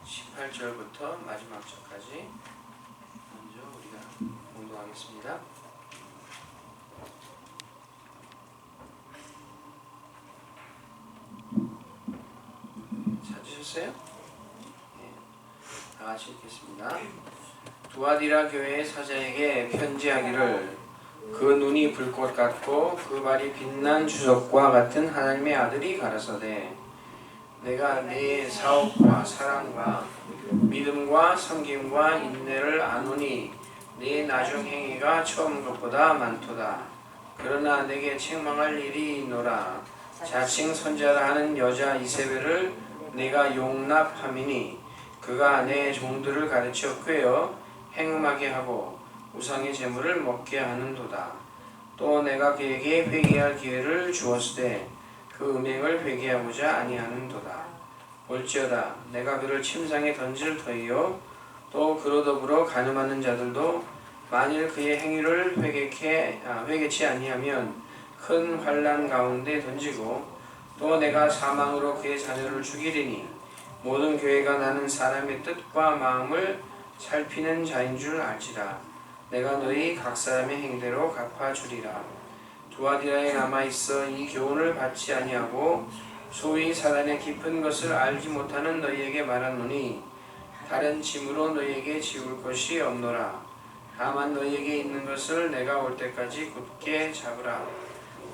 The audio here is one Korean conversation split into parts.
18절부터 마지막 절까지 먼저 우리가 공부하겠습니다. 찾으셨어요? 네. 다 같이 읽겠습니다. 두아디라 교회의 사자에게 편지하기를 그 눈이 불꽃 같고 그 발이 빛난 주석과 같은 하나님의 아들이 가라사대 내가 네 사업과 사랑과 믿음과 섬김과 인내를 아노니 네 나중 행위가 처음 것보다 많도다. 그러나 내게 책망할 일이 있노라. 자칭 선자라 하는 여자 이세벨을 내가 용납함이니 그가 내 종들을 가르쳐 꾀어 행음하게 하고 우상의 제물을 먹게 하는도다. 또 내가 그에게 회개할 기회를 주었으되 그 음행을 회개하고자 아니하는도다. 볼지어다 내가 그를 침상에 던질 터이요 또 그로 더불어 간음하는 자들도 만일 그의 행위를 회개치 아니하면 큰 환난 가운데 던지고 또 내가 사망으로 그의 자녀를 죽이리니 모든 교회가 나는 사람의 뜻과 마음을 살피는 자인 줄 알지라. 내가 너희 각 사람의 행대로 갚아주리라. 두아디라에 남아있어 이 교훈을 받지 아니하고 소위 사단의 깊은 것을 알지 못하는 너희에게 말하노니 다른 짐으로 너희에게 지울 것이 없노라. 다만 너희에게 있는 것을 내가 올 때까지 굳게 잡으라.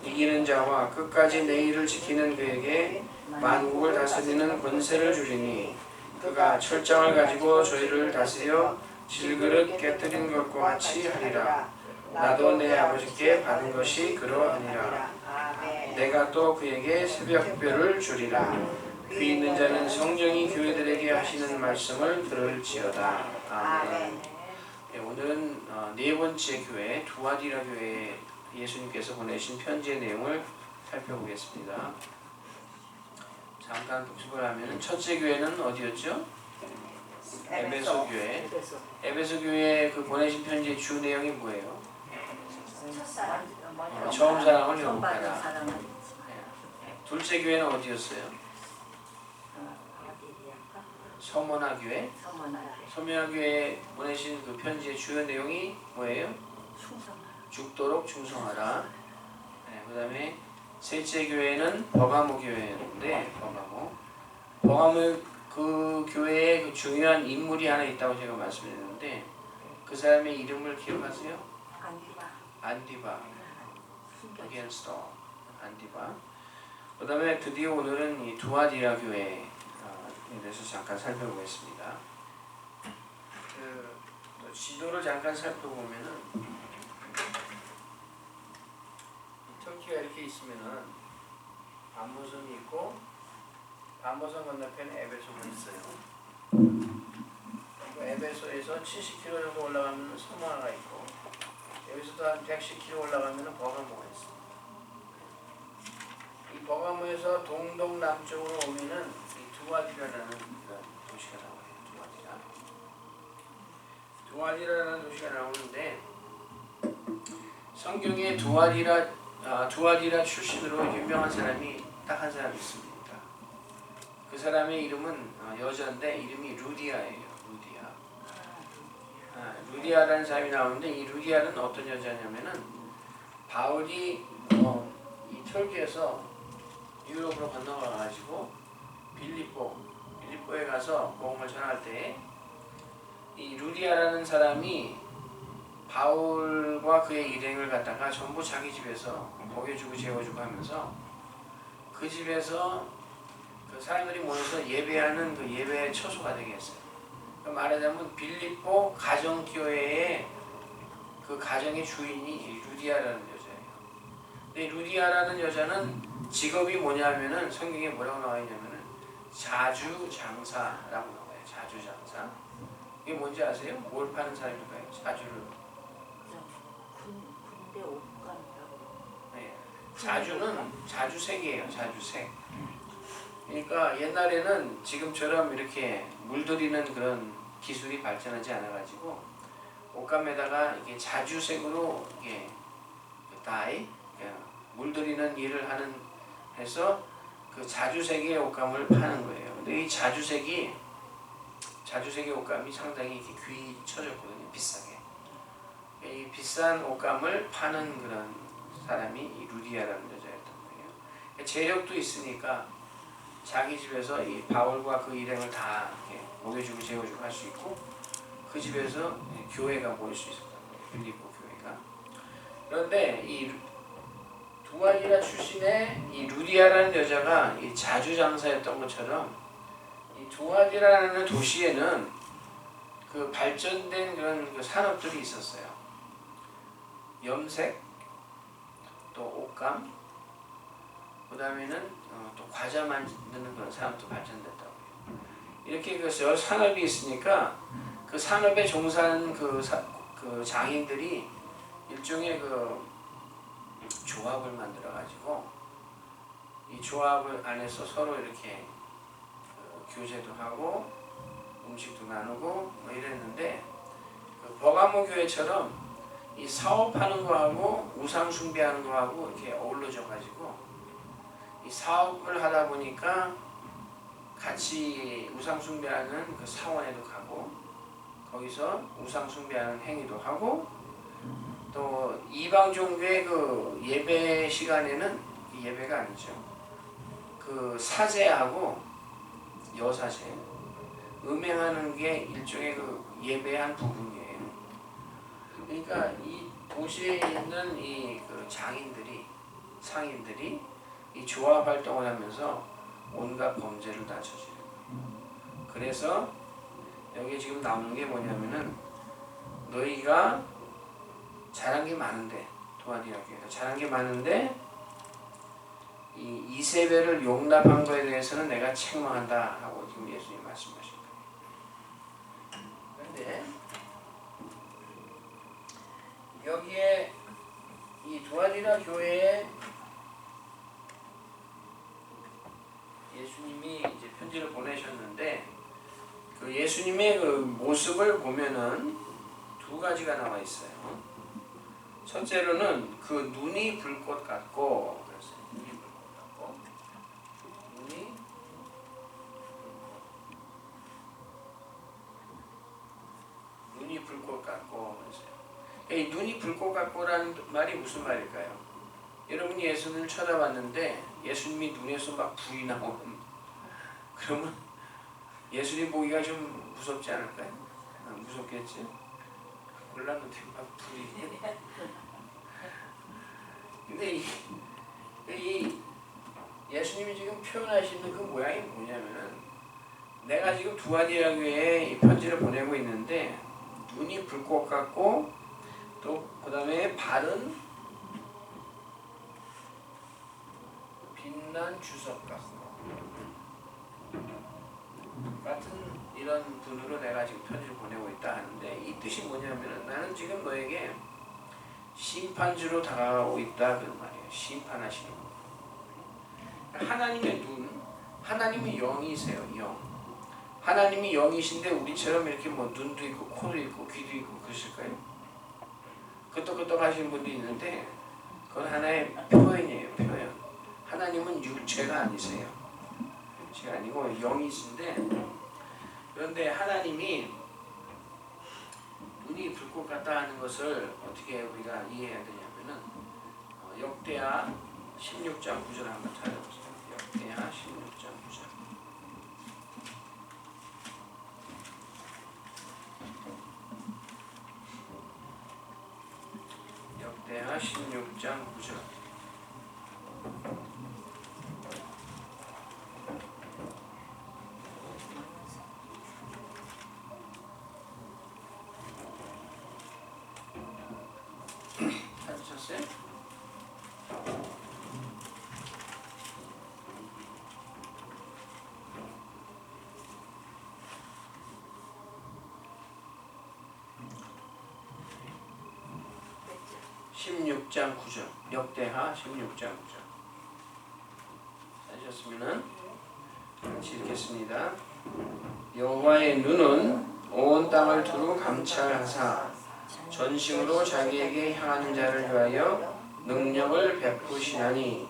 이기는 자와 끝까지 내 일을 지키는 그에게 만국을 다스리는 권세를 주리니 그가 철장을 가지고 저희를 다스려 질그릇 깨뜨린 것과 같이 하리라. 나도 내 아버지께 받은 것이 그러하니라. 내가 또 그에게 새벽별을 주리라. 귀 있는 자는 성령이 교회들에게 하시는 말씀을 들을지어다. 아멘. 네, 오늘은 네 번째 교회 두아디라 교회에 예수님께서 보내신 편지의 내용을 살펴보겠습니다. 잠깐 복습을 하면 첫째 교회는 어디였죠? 에베소 교회. 에베소 교회에 그 보내신 편지의 주 내용이 뭐예요? 처음 사랑을 회복하라. 둘째 교회는 어디였어요? 서머나 교회. 서머나 교회에 보내신 그 편지의 주요 내용이 뭐예요? 죽도록 충성하라. 네, 그 다음에 셋째 교회는 버가모 교회인데 버가모 그 교회에 그 중요한 인물이 하나 있다고 제가 말씀드렸는데 그 사람의 이름을 기억하세요? 안디바. 어게인스터 안디바. 그 다음에 드디어 오늘은 이 두아디라 교회에 대해서 잠깐 살펴보겠습니다. 또 지도를 잠깐 살펴보면은 터키가 이렇게 있으면은 반모선이 있고 반모선 건너편에 에베소가 있어요. 에베소에서 70km 정도 올라가면 서머나가 있고 여기서도 한 110km 올라가면 버가모가 있어요. 이 버가모에서 동동남쪽으로 오면은 이 두아디라라는 도시가 나와요. 두아디라라는 도시가 나오는데 성경에 두아디라 출신으로 유명한 사람이 딱 한 사람 있습니다. 그 사람의 이름은 여자인데 이름이 루디아예요. 루디아라는 사람이 나오는데 이 루디아는 어떤 여자냐면은 바울이 이 터키에서 유럽으로 건너가가지고 빌립보에 가서 복음을 전할 때 이 루디아라는 사람이 바울과 그의 일행을 갖다가 전부 자기 집에서 먹여주고 재워주고 하면서 그 집에서 그 사람들이 모여서 예배하는 그 예배의 처소가 되게 했어요. 말하자면 빌립보 가정교회의 그 가정의 주인이 루디아라는 여자예요. 근데 루디아라는 여자는 직업이 뭐냐면은 성경에 뭐라고 나와 있냐면은 자주장사라고 나와요. 자주장사. 이게 뭔지 아세요? 뭘 파는 사람일까요? 자주를. 군대 옷감이라고. 네. 자주는 자주색이에요. 자주색. 그러니까 옛날에는 지금처럼 이렇게 물들이는 그런 기술이 발전하지 않아가지고 옷감에다가 이게 자주색으로 이게 다이 물들이는 일을 하는 해서 그 자주색의 옷감을 파는 거예요. 근데 이 자주색이 자주색의 옷감이 상당히 이렇게 귀쳐졌거든요. 비싸게. 이 비싼 옷감을 파는 그런 사람이 이 루디아라는 여자였던 거예요. 재력도 있으니까 자기 집에서 이 바울과 그 일행을 다 이렇게 먹여주고 재워주고 할 수 있고, 그 집에서 교회가 모일 수 있었던 거예요. 빌립보 교회가. 그런데 이 두아디라 출신의 이 루디아라는 여자가 이 자주장사였던 것처럼, 이 두아디라는 도시에는 그 발전된 그런 그 산업들이 있었어요. 염색, 또 옷감, 그 다음에는 또 과자 만드는 그런 산업도 발전됐다고 해요. 이렇게 그 산업이 있으니까 그 산업에 종사하는 그 장인들이 일종의 그 조합을 만들어 가지고 이 조합을 안에서 서로 이렇게 교제도 하고 음식도 나누고 뭐 이랬는데, 그 버가모 교회처럼 이 사업하는 거하고 우상 숭배하는 거하고 이렇게 어우러져 가지고 이 사업을 하다 보니까 같이 우상 숭배하는 그 사원에도 가고, 거기서 우상 숭배하는 행위도 하고, 또 이방 종교의 그 예배 시간에는 예배가 아니죠. 그 사제하고 여사제 음행하는 게 일종의 그 예배의 한 부분이에요. 그러니까 이 도시에 있는 이 그 장인들이, 상인들이 이 조합 활동을 하면서 온갖 범죄를 다 저지르는 거예요. 그래서 여기 지금 나오는 게 뭐냐면은, 너희가 잘한 게 많은데, 두아디라 교회가 잘한 게 많은데 이 이세벨을 용납한 거에 대해서는 내가 책망한다 하고 지금 예수님 말씀하신 거예요. 그런데 여기에 이 두아디라 교회에 예수님이 이제 편지를 보내셨는데, 그 예수님의 그 모습을 보면은 두 가지가 나와 있어요. 첫째로는 그 눈이 불꽃 같고, 그랬어요. 눈이 불꽃 같고, 눈이 불꽃 같고 그랬어요. 이 눈이 불꽃 같고라는 말이 무슨 말일까요? 여러분 예수님을 쳐다봤는데 예수님이 눈에서 막 불이 나오면 그러면 예수님 보기가 좀 무섭지 않을까요? 무섭겠지? 몰랐는데 막 불이. 근데 이 예수님이 지금 표현하시는 그 모양이 뭐냐면은, 내가 지금 두아디라 교회에 이 편지를 보내고 있는데 눈이 불꽃 같고, 또 그 다음에 발은 빛난 주석 같고 같은 이런 분으로 내가 지금 편지를 보내고 있다 하는데, 이 뜻이 뭐냐면은 나는 지금 너에게 심판주로 다가가고 있다 그런 말이에요. 심판하시는 분. 하나님의 눈, 하나님은 영이세요. 영. 하나님이 영이신데 우리처럼 이렇게 뭐 눈도 있고 코도 있고 귀도 있고 그러실까요? 끄떡끄떡 하시는 분도 있는데 그건 하나의 표현이에요. 표현. 하나님은 육체가 아니세요. 육체가 아니고 영이신데, 그런데 하나님이 눈이 불꽃 같다 하는 것을 어떻게 우리가 이해해야 되냐면은, 역대하 16장 9절 한번 찾아보세요. 역대하 16장 9절. 역대하 16장 9절. 찾으셨어요? (16장 9절) 역대하 16장 9절 찾으셨으면은 같이 읽겠습니다. 여호와의 눈은 온 땅을 두루 감찰하사 전심으로 자기에게 향하는 자를 위하여 능력을 베푸시나니,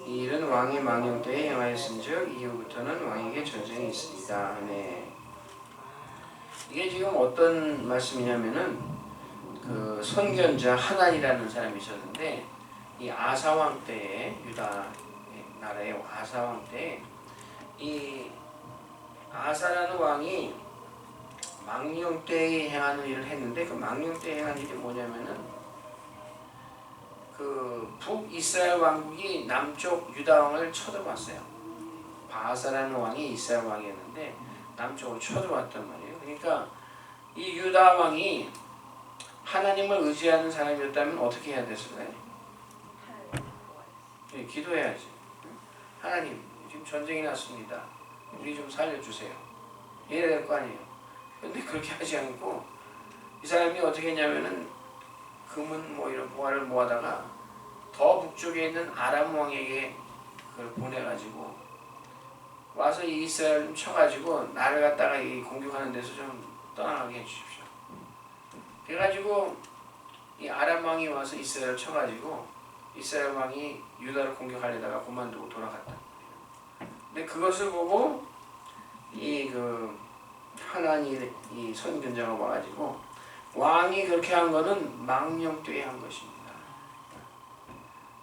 이 일은 왕이 망령 때에 행하였은즉 이후부터는 왕에게 전쟁이 있습니다. 네. 이게 지금 어떤 말씀이냐면은 그 선견자 하난이라는 사람이 있었는데 이 아사왕 때에 유다 나라의 아사왕 때에 이 아사라는 왕이 망령 때에 행하는 일을 했는데 그 망령 때에 행한 일이 뭐냐면은 그 북이스라엘 왕국이 남쪽 유다 왕을 쳐들어왔어요. 바하사라는 왕이 이스라엘 왕이었는데 남쪽으로 쳐들어왔단 말이에요. 그러니까 이 유다 왕이 하나님을 의지하는 사람이었다면 어떻게 해야 됐을까요? 네, 기도해야지. 하나님, 지금 전쟁이 났습니다. 우리 좀 살려주세요. 이래야 될 거 아니에요. 근데 그렇게 하지 않고 이 사람이 어떻게 했냐면은 금은 뭐 이런 보화를 모아다가 더 북쪽에 있는 아람 왕에게 그걸 보내가지고 와서 이 이스라엘 좀 쳐가지고 나를 갖다가 이 공격하는 데서 좀 떠나게 해주십시오. 그래가지고 이 아람 왕이 와서 이스라엘을 쳐가지고 이스라엘 왕이 유다를 공격하려다가 그만두고 돌아갔다. 근데 그것을 보고 이 그 하나님 이 선견자가 와가지고 왕이 그렇게 한 거는 망령되이 한 것입니다.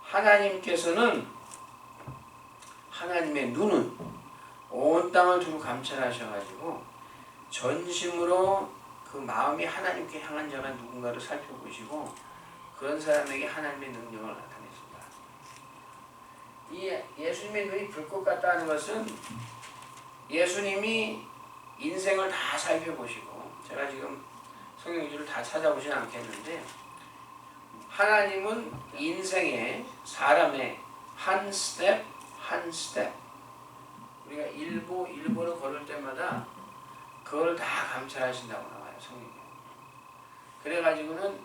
하나님께서는 하나님의 눈은 온 땅을 두루 감찰하셔가지고 전심으로 그 마음이 하나님께 향한 자가 누군가를 살펴보시고 그런 사람에게 하나님의 능력을 나타냈습니다. 이 예수님의 눈이 불꽃 같다는 것은 예수님이 인생을 다 살펴보시고 제가 지금 성경주를 다 찾아보진 않겠는데 하나님은 인생의 사람의 한 스텝 한 스텝 우리가 일보를 걸을 때마다 그걸 다 감찰하신다고 나와요. 성경에. 그래가지고는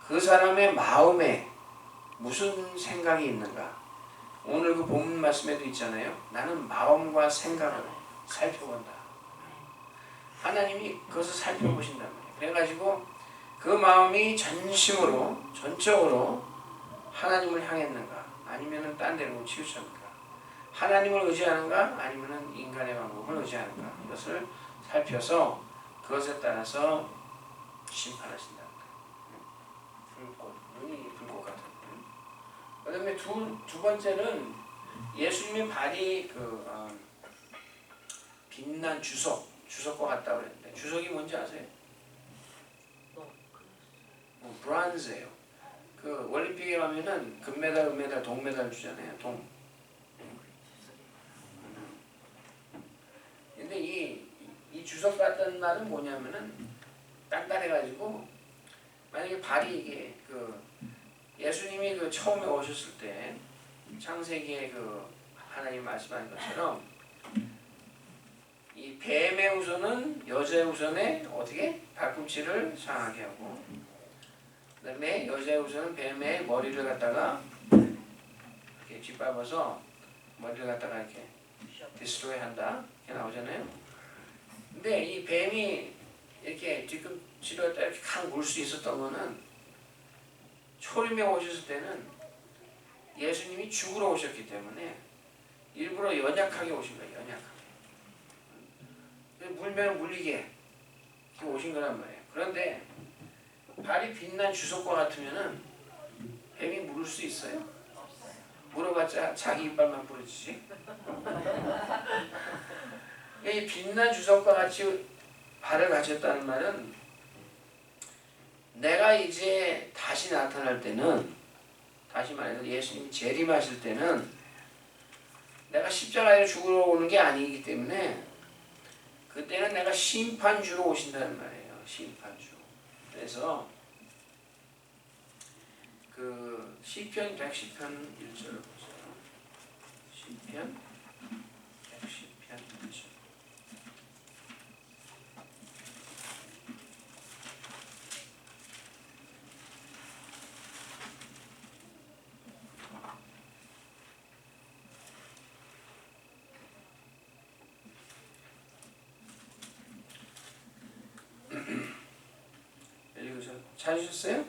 그 사람의 마음에 무슨 생각이 있는가 오늘 그 본문 말씀에도 있잖아요. 나는 마음과 생각을 살펴본다. 하나님이 그것을 살펴보신단 말이에요. 그래가지고 그 마음이 전심으로 전적으로 하나님을 향했는가 아니면은 딴 데로 치우쳤는가 하나님을 의지하는가 아니면은 인간의 방법을 의지하는가 이것을 살펴서 그것에 따라서 심판하신다. 불꽃, 눈이 불꽃 같은. 그 다음에 두 번째는 예수님의 발이 빛난 주석과 같다고 그랬는데 주석이 뭔지 아세요? 브론즈예요. 그 올림픽에 가면은 금메달, 은메달, 동메달 주잖아요. 동. 근데 이 주석 같다는 말은 뭐냐면은 단단해가지고 만약에 발이 이게 예수님이 처음에 오셨을 때 창세기에 하나님 말씀하신 것처럼 이 뱀의 우선은 여자의 우선에 어떻게 발꿈치를 상하게 하고 그다음에 여자의 우선은 뱀의 머리를 갖다가 이렇게 뒷밟아서 머리를 갖다가 이렇게 디스트로이 한다 이렇게 나오잖아요. 근데 이 뱀이 이렇게 뒤꿈치를 갖다 이렇게 칵 물 수 있었던 거는 초림에 오셨을 때는 예수님이 죽으러 오셨기 때문에 일부러 연약하게 오신 거예요. 연약하게. 물면 물리게 오신 거란 말이에요. 그런데 발이 빛난 주석과 같으면은 뱀이 물을 수 있어요? 물어봤자 자기 이빨만 부러지지. 이 빛난 주석과 같이 발을 가졌다는 말은 내가 이제 다시 나타날 때는 다시 말해서 예수님이 재림하실 때는 내가 십자가에 죽으러 오는 게 아니기 때문에 그때는 내가 심판주로 오신다는 말이에요. 심판주. 그래서 시편 110편 1절을 보세요. 시편 110편 1절. 찾으셨어요?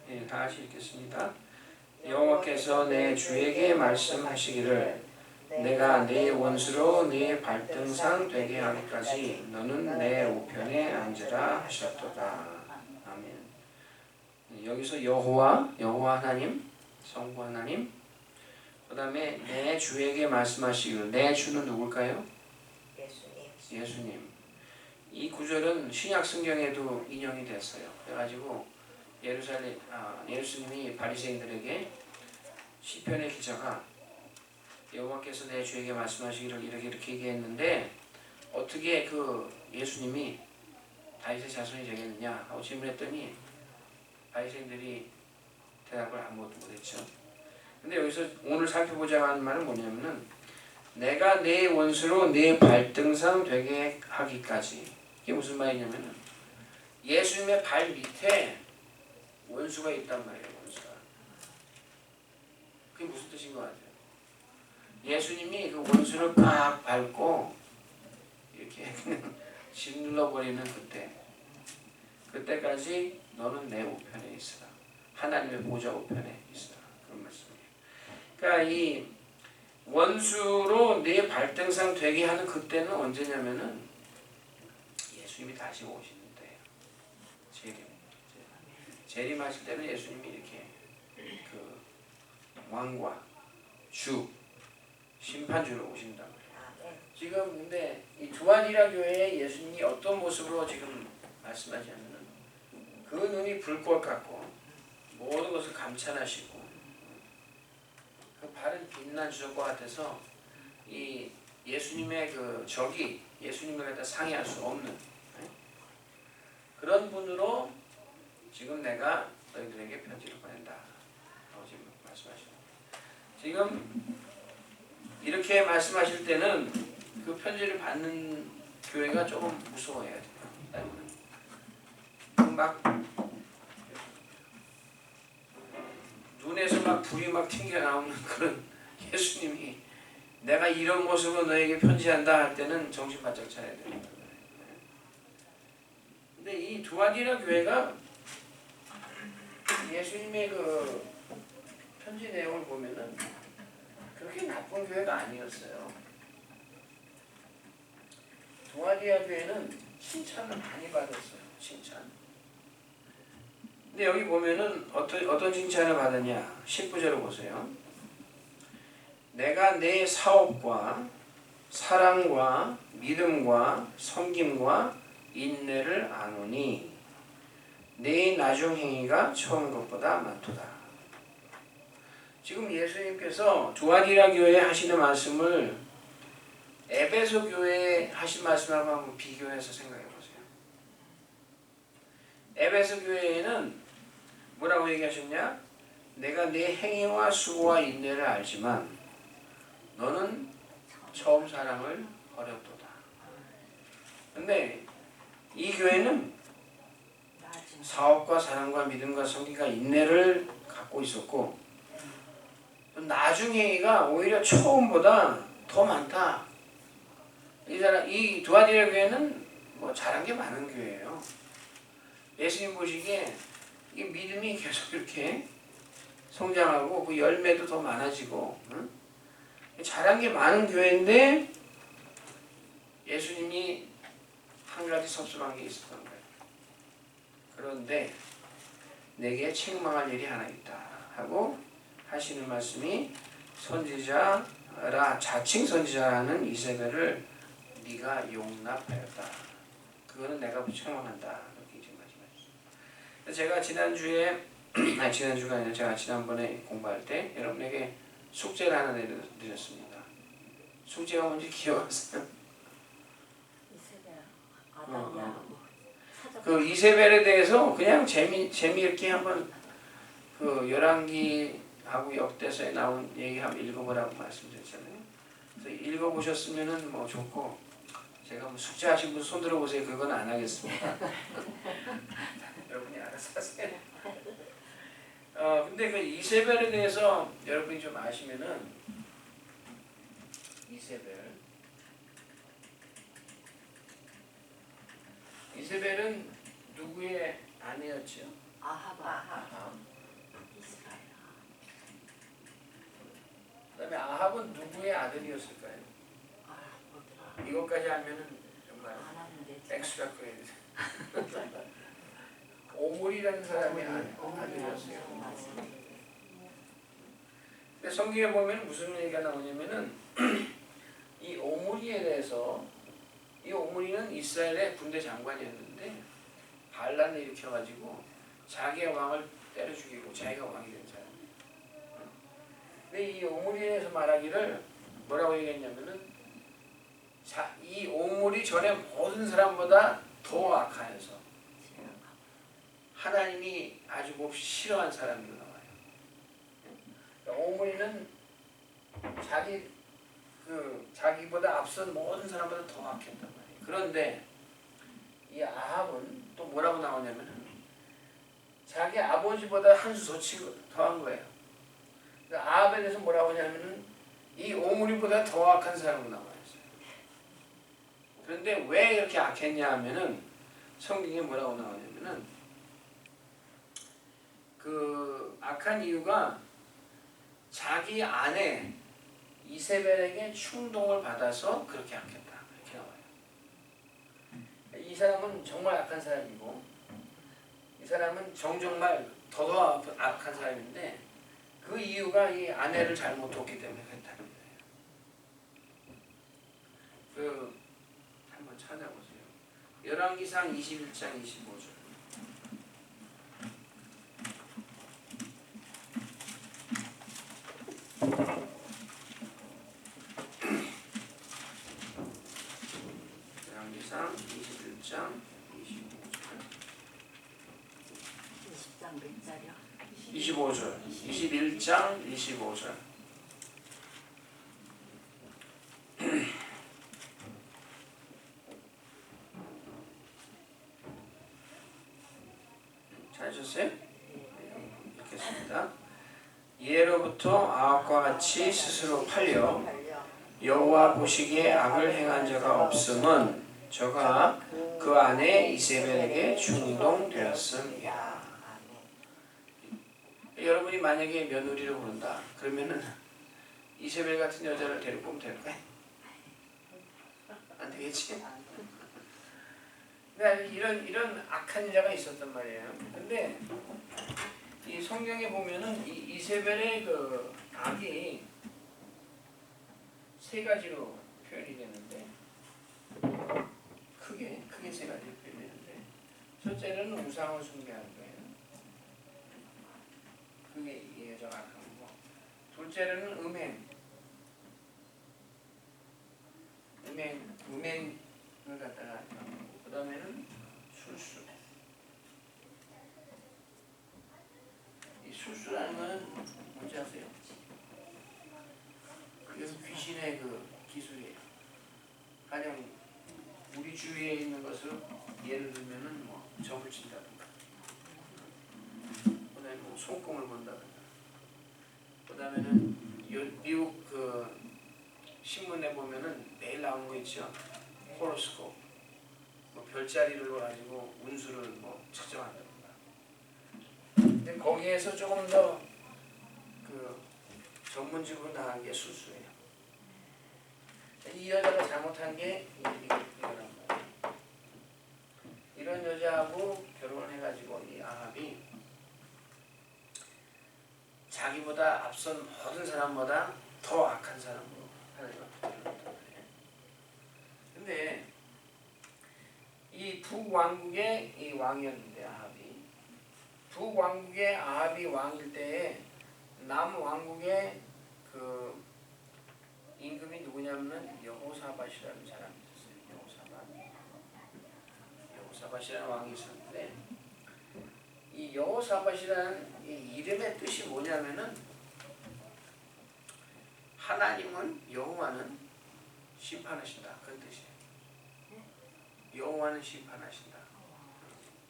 네, 다 같이 읽겠습니다. 여호와께서 내 주에게 말씀하시기를 내가 네 원수로 네 발등상 되게 하기까지 너는 내 우편에 앉으라 하셨도다. 아멘. 여기서 여호와 하나님, 성부 하나님, 그 다음에 내 주에게 말씀하시기를. 내 주는 누굴까요? 예수님. 이 구절은 신약 성경에도 인용이 됐어요. 그래가지고 예수님이 바리새인들에게 시편의 기자가 여호와께서 내 주에게 말씀하시기를 이렇게 얘기했는데 어떻게 그 예수님이 다윗의 자손이 되겠느냐 하고 질문했더니 바리새인들이 대답을 아무것도 못했죠. 근데 여기서 오늘 살펴보자고 하는 말은 뭐냐면은 내가 내 원수로 내 발등상 되게 하기까지. 이게 무슨 말이냐면은 예수님의 발 밑에 원수가 있단 말이에요. 원수가. 그게 무슨 뜻인 것 같아요? 예수님이 그 원수를 꽉 밟고 이렇게 그냥 짓눌러버리는 그때까지 너는 내 우편에 있으라. 하나님의 보좌 우편에 있으라. 그런 말씀이에요. 그러니까 이 원수로 내 발등상 되게 하는 그때는 언제냐면은 예수님이 다시 오시는 때예요. 재림하실 때는 예수님이 이렇게 그 왕과 주 심판주로 오신단 말이에요. 지금 근데 이 두아디라 교회에 예수님이 어떤 모습으로 지금 말씀하시냐면은 그 눈이 불꽃 같고 모든 것을 감찰하시고 그 발은 빛난 주석과 같아서 이 예수님의 그 적이 예수님을 갖다 상의할 수 없는 그런 분으로 지금 내가 너희들에게 편지를 보낸다 라고 지금 말씀하시고 지금 이렇게 말씀하실 때는 그 편지를 받는 교회가 조금 무서워해야 돼요. 막 눈에서 막 불이 막 튕겨나오는 그런 예수님이 내가 이런 모습으로 너에게 편지한다 할 때는 정신 바짝 차려야 됩니다. 근데 이 두아디라 교회가 예수님의 그 편지 내용을 보면은 그렇게 나쁜 교회가 아니었어요. 두아디라 교회는 칭찬을 많이 받았어요. 칭찬. 근데 여기 보면은 어떤 칭찬을 받았냐? 19절을 보세요. 내가 내 사업과 사랑과 믿음과 섬김과 인내를 아노니 내 나중 행위가 처음 것보다 많도다. 지금 예수님께서 두아디라 교회에 하시는 말씀을 에베소 교회에 하신 말씀하고 한번 비교해서 생각해 보세요. 에베소 교회에는 뭐라고 얘기하셨냐? 내가 네 행위와 수고와 인내를 알지만 너는 처음 사랑을 버렸도다. 근데 이 교회는 사업과 사랑과 믿음과 성기가 인내를 갖고 있었고 나중 행위가 오히려 처음보다 더 많다. 이 두아디라 교회는 뭐 잘한 게 많은 교회예요. 예수님 보시기에 이 믿음이 계속 이렇게 성장하고 그 열매도 더 많아지고 잘한 게 많은 교회인데 예수님이 한 가지 섭섭한 게 있었던 거예요. 그런데 내게 책망할 일이 하나 있다 하고 하시는 말씀이 선지자라 자칭 선지자라는 이세벨을 네가 용납하였다. 그거는 내가 책망한다. 이렇게 이제 말씀하셨어요. 제가 지난주에 지난주가 아니라 제가 지난번에 공부할 때 여러분에게 숙제를 하나 내드렸습니다. 숙제가 뭔지 기억하세요? 그 이세벨에 대해서 그냥 재미있게 한번 그 열왕기하고 역대서에 나온 얘기 한번 읽어보라고 말씀드렸잖아요. 그래서 읽어보셨으면은 뭐 좋고 제가 뭐 숙제하신 분 손 들어보세요. 그건 안 하겠습니다. 여러분이 알아서 하세요. 근데 그 이세벨에 대해서 여러분이 좀 아시면은 이세벨은 누구의 아내였죠? 아합. 그다음에 아합은 누구의 아들이었을까요? 뭐더라. 이것까지 알면은 정말 안 하는데. 액수가 그래야 돼. 오물이라는 사람의 아들이었어요. 맞습니다. 근데 성경에 보면 무슨 얘기가 나오냐면은 이 오므리에 대해서 이 오므리는 이스라엘의 군대 장관이었는데 반란을 일으켜가지고 자기의 왕을 때려 죽이고 자기가 왕이 된 사람이에요. 근데 이 오므리에 대해서 말하기를 뭐라고 얘기했냐면은 이 오므리 전에 모든 사람보다 더 악하여서 하나님이 아주 몹시 싫어한 사람으로 나와요. 오므리는 자기보다 앞선 모든 사람보다 더 악했단 말이에요. 그런데 이 아합은 또 뭐라고 나오냐면은 자기 아버지보다 한 수 더한 거예요. 그러니까 아합에 대해서 뭐라고 하냐면은 이 오므리보다 더 악한 사람으로 나와 있어요. 그런데 왜 이렇게 악했냐 하면은 성경에 뭐라고 나오냐면은 그 악한 이유가 자기 아내 이세벨에게 충동을 받아서 그렇게 악했다. 이렇게 나와요. 이 사람은 정말 악한 사람이고 이 사람은 정말 더 악한 사람인데 그 이유가 이 아내를 잘못 뒀기 때문에 그랬다는 거예요. 한번 찾아보세요. 열왕기상 21장 25절. 열왕기상 21장 25절. 20장 몇 절이요? 25절. 21장 25절. 찾으셨어요? 읽겠습니다. 예로부터 아합과 같이 스스로 팔려 여호와 보시기에 악을 행한 자가 없음은 저가 그 아내 이세벨에게 충동되었음이라. 여러분이 만약에 며느리를 고른다 그러면은 이세벨 같은 여자를 데리고 오면 될까요? 안 되겠지? 그러니까 이런 악한 여자가 있었단 말이에요. 근데 이 성경에 보면은 이 이세벨의 그 악이 세 가지로 표현이 되는데 크게 세 가지로 표현되는데 첫째는 우상을 숭배하는 거예요. 그게 이 여자가 악한 거고, 둘째는 음행을 갖다가 하는 거고, 그 다음에는 술수. 이 술수라는 건 뭔지 아세요? 그래서 귀신의 그 기술이에요. 가령 우리 주위에 있는 것을 예를 들면은 뭐 점을 친다든가, 그다음에 뭐 손금을 본다든가, 그다음에는 미국 그 신문에 보면은 매일 나오는 거 있죠. 호로스코프, 뭐 별자리를 가지고 운수를 뭐 측정한다든가. 근데 거기에서 조금 더 그 전문직으로 나간 게 술수예요. 이 여자가 잘못한 게 이런 거예요. 이런 여자하고 결혼을 해가지고 이 아합이 자기보다 앞선 모든 사람보다 더 악한 사람으로 하나님을 붙들었단 말이에요. 근데 이 북왕국의 이 왕이었는데 북왕국의 아합이 왕일 때에 남왕국의 그 임금이 누구냐면은 여호사밧이라는 사람이 있었어요. 여호사밧이라는 왕이 있었는데 이 여호사밧이라는 이 이름의 뜻이 뭐냐면은 하나님은 여호와는 심판하신다, 그런 뜻이에요. 여호와는 심판하신다.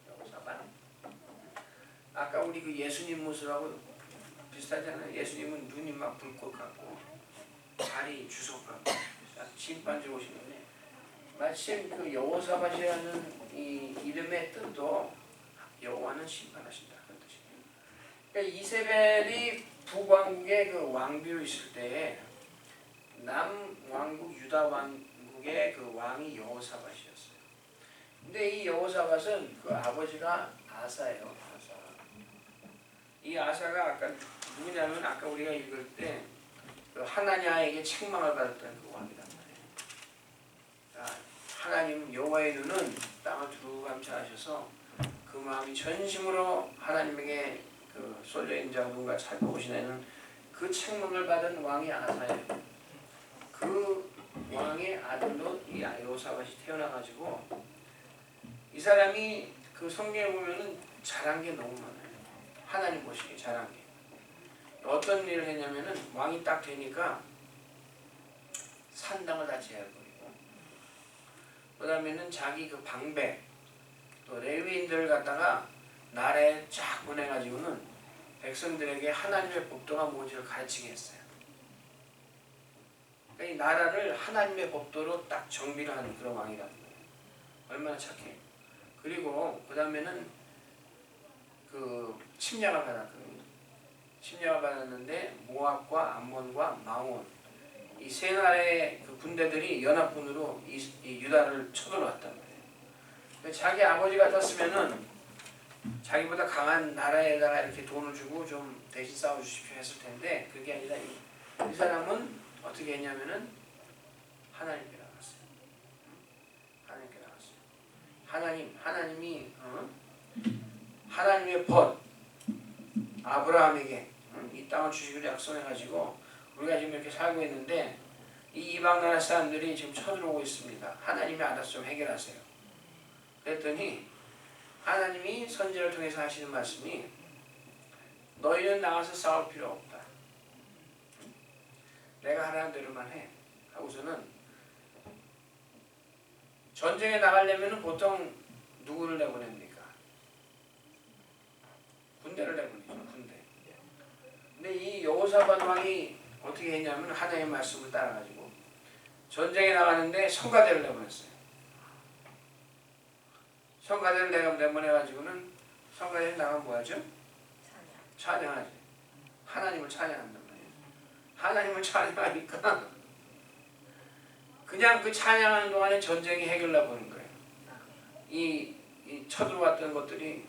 여호사밧. 아까 우리 그 예수님 모습하고 비슷하잖아요. 예수님은 눈이 막 불꽃 같고 발이 주석 같고 심판주 오시는데 마침 그 여호사밧이라는 이 이름의 뜻도 여호와는 심판하신다, 그런 뜻이에요. 그러니까 이세벨이 북왕국의 그 왕비로 있을 때에 남왕국 유다 왕국의 그 왕이 여호사밧이었어요. 근데 이 여호사밧은 그 아버지가 아사예요. 아사. 이 아사가 아까 누구냐면 아까 우리가 읽을 때 그 하나냐에게 책망을 받았던 그 왕이란 말이에요. 자, 하나님 여호와의 눈은 땅을 두루 감찰하셔서 그 마음이 전심으로 하나님에게 그 쏠려 있는 자가 누군가 살펴보시는 그 책망을 받은 왕이 아사예요. 그 왕의 아들로 이 여호사밧이 태어나가지고 이 사람이 그 성경에 보면은 잘한 게 너무 많아요. 하나님 보시기에 잘한 게. 어떤 일을 했냐면은 왕이 딱 되니까 산당을 다 제해버리고 그 다음에는 자기 그 방백 또 레위인들을 갖다가 나라에 쫙 보내가지고는 백성들에게 하나님의 법도가 뭔지를 가르치게 했어요. 그러니까 이 나라를 하나님의 법도로 딱 정비를 하는 그런 왕이라는 거예요. 얼마나 착해. 그리고 그 다음에는 그 침략을 받았거든요. 침략을 받았는데 모압과 암몬과 마온 이 세 나라의 그 군대들이 연합군으로 이 유다를 쳐들어왔단 말이에요. 자기 아버지 같았으면은 자기보다 강한 나라에다가 이렇게 돈을 주고 좀 대신 싸워주십시오 했을 텐데 그게 아니라 이 사람은 어떻게 했냐면은 하나님께 나갔어요. 하나님께 나갔어요. 하나님이 하나님의 벗 아브라함에게 이 땅을 주시기로 약속해가지고 우리가 지금 이렇게 살고 있는데 이 이방 나라 사람들이 지금 쳐들어오고 있습니다. 하나님이 알아서 좀 해결하세요. 그랬더니 하나님이 선지자를 통해서 하시는 말씀이 너희는 나가서 싸울 필요 없다. 내가 하라는 대로만 해. 하고서는 전쟁에 나가려면 보통 누구를 내보냅니까? 군대를 내보내죠. 군대. 근데 이 여호사밧 왕이 어떻게 했냐면 하나님의 말씀을 따라가지고 전쟁에 나가는데 성가대를 내보냈어요. 성가대를 내보내가지고는 성가대에 나가면 뭐하죠? 찬양하지. 하나님을 찬양한단 말이에요. 하나님을 찬양하니까 그냥 그 찬양하는 동안에 전쟁이 해결나보는 거예요. 이 쳐들어왔던 것들이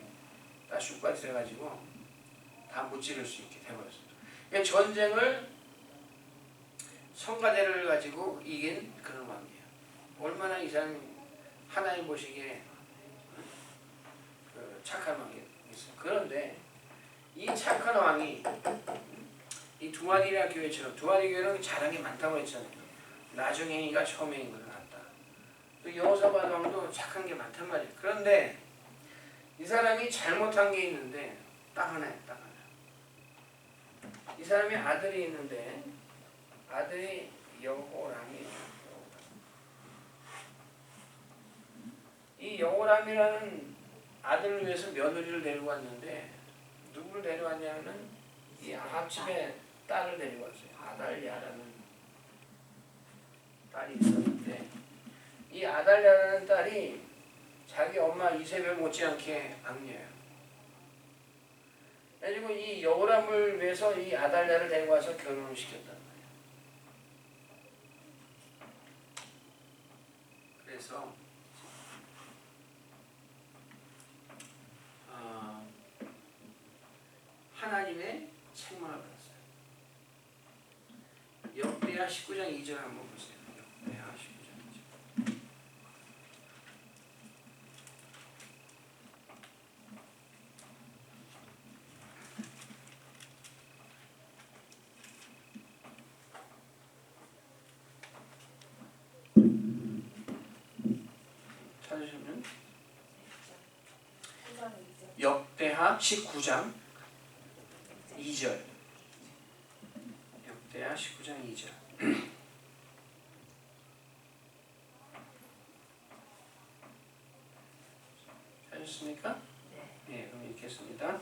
다 쑥밭이 돼가지고 다 무찌를 수 있게 돼버렸습니다. 그러니까 전쟁을 성가대를 가지고 이긴 그런 왕이에요. 얼마나 이 사람이 하나님 보시기에 그 착한 왕이었어요. 그런데 이 착한 왕이 이 두아디라 교회처럼 두아디 교회는 잘한 게 많다고 했잖아요. 나중에가 처음인 걸 같다. 또 여호사밧 왕도 착한 게 많단 말이에요. 그런데 이 사람이 잘못한 게 있는데 딱 하나예요. 딱 하나. 이 사람이 아들이 있는데 아들이 여호람이에요. 이 여호람이라는 아들을 위해서 며느리를 데리고 왔는데 누구를 데려왔냐면은 이 아합집의 딸을 데리고 왔어요. 아달랴라는 딸이 있었는데 이 아달랴라는 딸이 자기 엄마 이세벨 못지않게 악녀예요. 그래가지고 이 여호람을 위해서 이 아달랴를 데리고 와서 결혼을 시켰단 말이에요. 그래서 하나님의 책망을 받았어요. 역대하 19장 2절 한번 보세요. 역대하 19장 2절. 찾으시면 역대하 19장 2절. 역대하 19장 2절. 찾으셨습니까? 네, 그럼 읽겠습니다.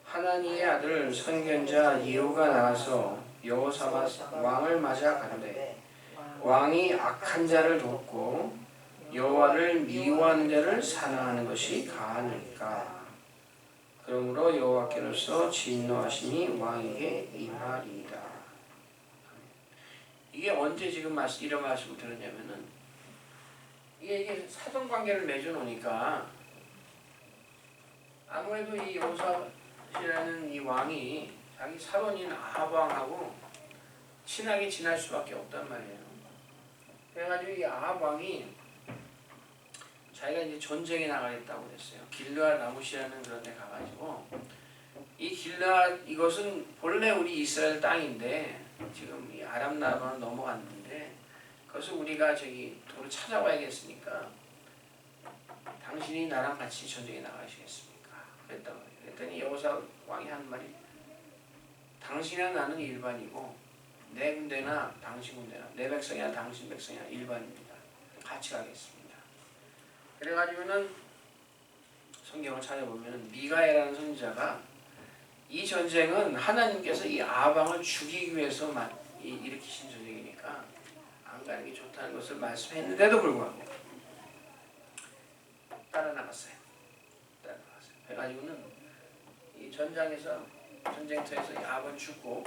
하나님의 아들 선견자 예후가 나가서 여호사밧 왕을 맞아 가로되 왕이 악한 자를 돕고 여호와를 미워하는 자를 사랑하는 것이 가하니까. 그러므로 여호와께로서 진노하심이 왕에게 임하리이다. 이게 언제 지금 이런 말씀을 들었냐면은 이게 사돈 관계를 맺어놓으니까 아무래도 이 여호사밧이라는 이 왕이 자기 사돈인 아합 왕하고 친하게 지낼 수밖에 없단 말이에요. 그래가지고 이 아합 왕이 자기가 이제 전쟁에 나가겠다고 그랬어요. 길르앗 라못이라는 그런 데 가가지고 이 길르앗 이것은 본래 우리 이스라엘 땅인데 지금 이 아람 나라로 넘어갔는데 그것을 우리가 저기 도로 찾아와야겠으니까 당신이 나랑 같이 전쟁에 나가시겠습니까? 그랬단 말이에요. 그랬더니 여호사 왕이 한 말이 당신이나 나는 일반이고 내 군대나 당신 군대나 내 백성이나 당신 백성이나 일반입니다. 같이 가겠습니다. 그래가지고는 성경을 찾아보면 미가야라는 선지자가 이 전쟁은 하나님께서 이 아합 왕을 죽이기 위해서 일으키신 전쟁이니까 안 가는 게 좋다는 것을 말씀했는데도 불구하고 따라 나갔어요. 그래가지고는 이 전쟁터에서 이 아합은 죽고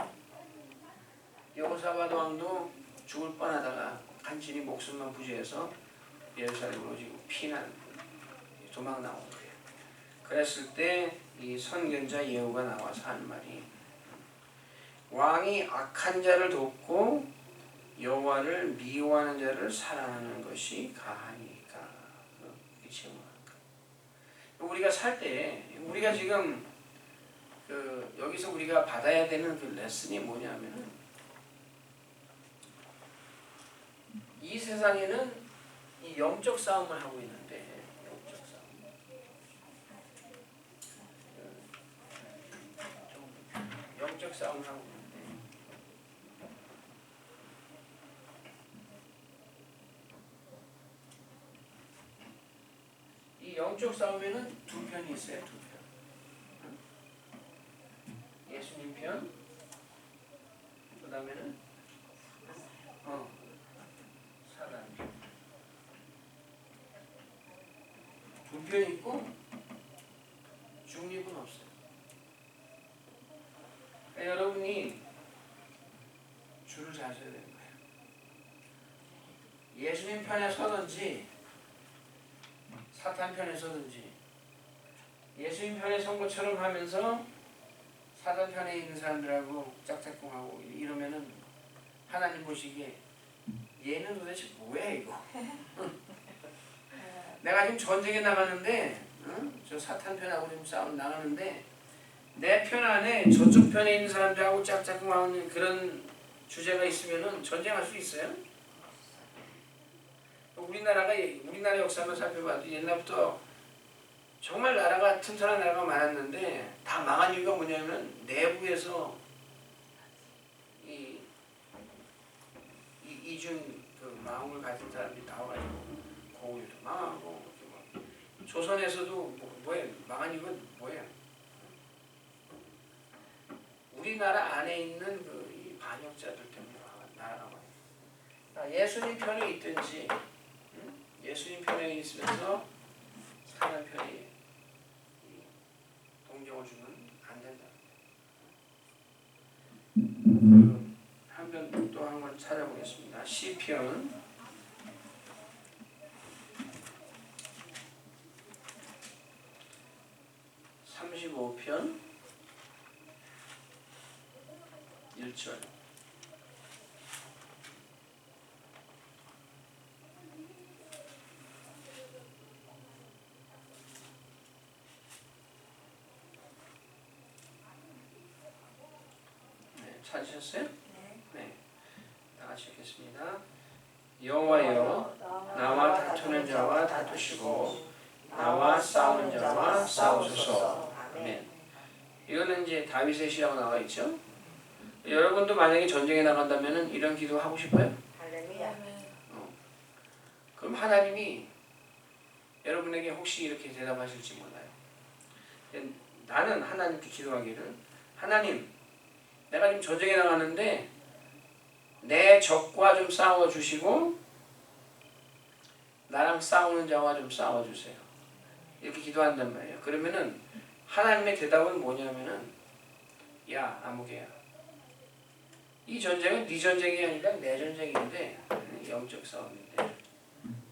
여호사밧 왕도 죽을 뻔하다가 간신히 목숨만 부지해서 예루살렘으로 지금 도망 나온 거예요. 그랬을 때 이 선견자 예후가 나와서 하는 말이 왕이 악한 자를 돕고 여호와를 미워하는 자를 사랑하는 것이 가하니까. 우리가 살 때 우리가 지금 여기서 우리가 받아야 되는 그 레슨이 뭐냐면은 이 세상에는 이 영적 싸움을 하고 있는데 영적 싸움을 하고 있는데 이 영적 싸움에는 두 편이 있어요. 두 편. 예수님 편, 그 다음에는 사단 편. 두 편 있고 중립은 없어요. 그러니까 여러분이 줄을 잘 서야 되는 거예요. 예수님 편에 서든지 사탄 편에 서든지 예수님 편에 선 것처럼 하면서 사단 편에 있는 사람들하고 짝짝꿍하고 이러면은 하나님 보시기에 얘는 도대체 뭐야 이거? 내가 지금 전쟁에 나가는데 저 사탄 편하고 지금 싸움 나가는데 내 편 안에 저쪽 편에 있는 사람들하고 짝짝꿍하는 그런 주제가 있으면은 전쟁할 수 있어요? 우리나라 역사만 살펴봐도 옛날부터 정말 나라가 튼튼한 나라가 많았는데 다 망한 이유가 뭐냐면 내부에서 이중 그 마음을 가진 사람들이 나와가지고 고구려도 망하고 조선에서도 뭐예요? 망한 이유가 뭐예요? 우리나라 안에 있는 이 반역자들 때문에 나라가 망해요. 예수님 편에 있든지 예수님 편에 있으면서 사단 편에 동정을 주면 안 된다. 한 편 또 한 번 찾아보겠습니다. 시편 35편 1절. 찾으셨어요? 네. 다 같이 읽겠습니다. 여호와여, 나와 다투는 자와 다투시고 나와 싸우는 자와 싸우소서. 아멘. 이거는 이제 다윗의 시라고 나와 있죠. 여러분도 만약에 전쟁에 나간다면은 이런 기도 하고 싶어요? 그럼 하나님이 여러분에게 혹시 이렇게 대답하실지 몰라요. 나는 하나님께 기도하기를, 하나님, 내가 지금 전쟁에 나가는데 내 적과 좀 싸워주시고 나랑 싸우는 자와 좀 싸워주세요. 이렇게 기도한단 말이에요. 그러면은 하나님의 대답은 뭐냐면은, 야 아무개야, 이 전쟁은 네 전쟁이 아니라 내 전쟁인데 영적 싸움인데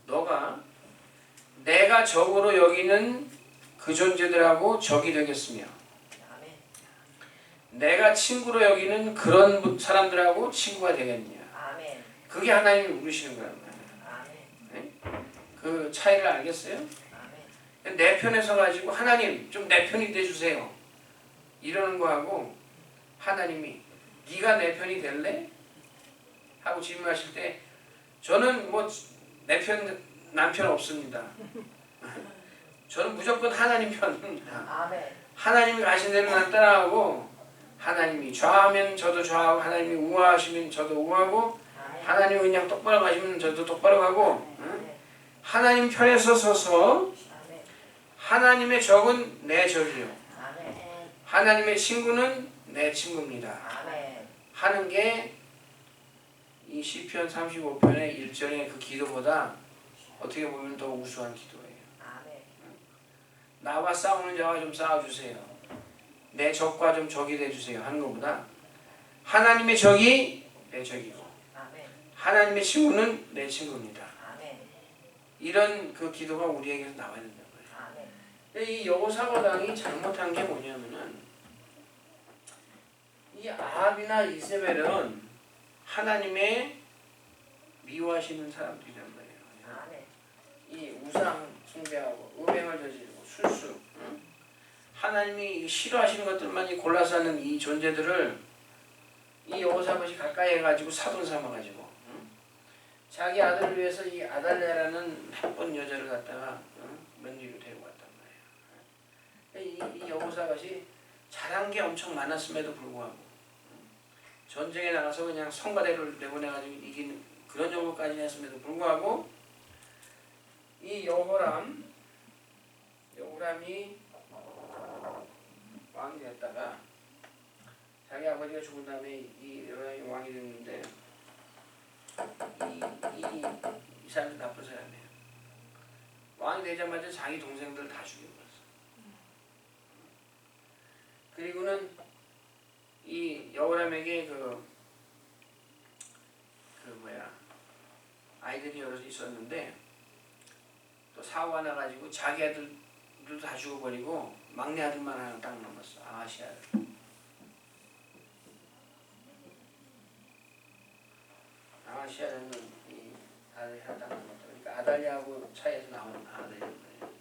너가 내가 적으로 여기는 그 존재들하고 적이 되겠으며 아멘. 내가 친구로 여기는 그런 사람들하고 친구가 되겠느냐. 아멘. 그게 하나님이 물으시는 거란 말이에요. 아멘. 그 차이를 알겠어요? 아멘. 내 편에 서가지고 하나님 좀 내 편이 돼주세요 이러는 거하고 하나님이 네가 내 편이 될래? 하고 질문하실 때 저는 뭐 내 편 남편 없습니다. 저는 무조건 하나님 편입니다. 아멘. 하나님이 가신 대로 난 따라가고 하나님이 좌하면 저도 좌하고 하나님이 우하시면 저도 우하고 아멘. 하나님이 그냥 똑바로 가시면 저도 똑바로 가고 아멘. 하나님 편에서 서서 아멘. 하나님의 적은 내 적이요 아멘. 하나님의 친구는 내 친구입니다 아멘. 하는 게 이 시편 35편의 1절의 그 기도보다 어떻게 보면 더 우수한 기도예요. 아멘. 나와 싸우는 자와 좀 싸워주세요. 내 적과 좀 적이 돼주세요 하는 것보다 하나님의 적이 내 적이고 아멘. 하나님의 친구는 내 친구입니다. 아멘. 이런 그 기도가 우리에게서 나와야 된다는 거예요. 아멘. 근데 이 여호사밧왕이 잘못한 게 뭐냐면은 이 아합이나 이세벨은 하나님의 미워하시는 사람들이란 말이에요. 아멘. 이 우상 숭배하고 음행을 저지르고 술수 하나님이 싫어하시는 것들만 골라서 하는 이 존재들을 이 여호사밧이 가까이 해가지고 사돈 삼아가지고 자기 아들을 위해서 이 아달랴라는 나쁜 여자를 갖다가 며느리로 데리고 왔단 말이에요. 이 여호사밧이 잘한 게 엄청 많았음에도 불구하고 전쟁에 나가서 그냥 성가대를 내보내가지고 이기는 그런 정도까지 했음에도 불구하고 이 여호람이 왕이 됐다가 자기 아버지가 죽은 다음에 이 여호람이 왕이 됐는데 이 사람이 나쁜 사람이에요. 왕이 되자마자 자기 동생들 다 죽여버렸어. 그리고는 이 여호람에게 아이들이 여러 있었는데 또 사고가 나가지고 자기 아들도 다 죽어버리고 막내 아들만 하나 딱 남았어. 아하시아. 아하시아는 이 아들이 하나 딱 남았다. 그러니까 아달랴하고 차이에서 나온 아들인 거예요.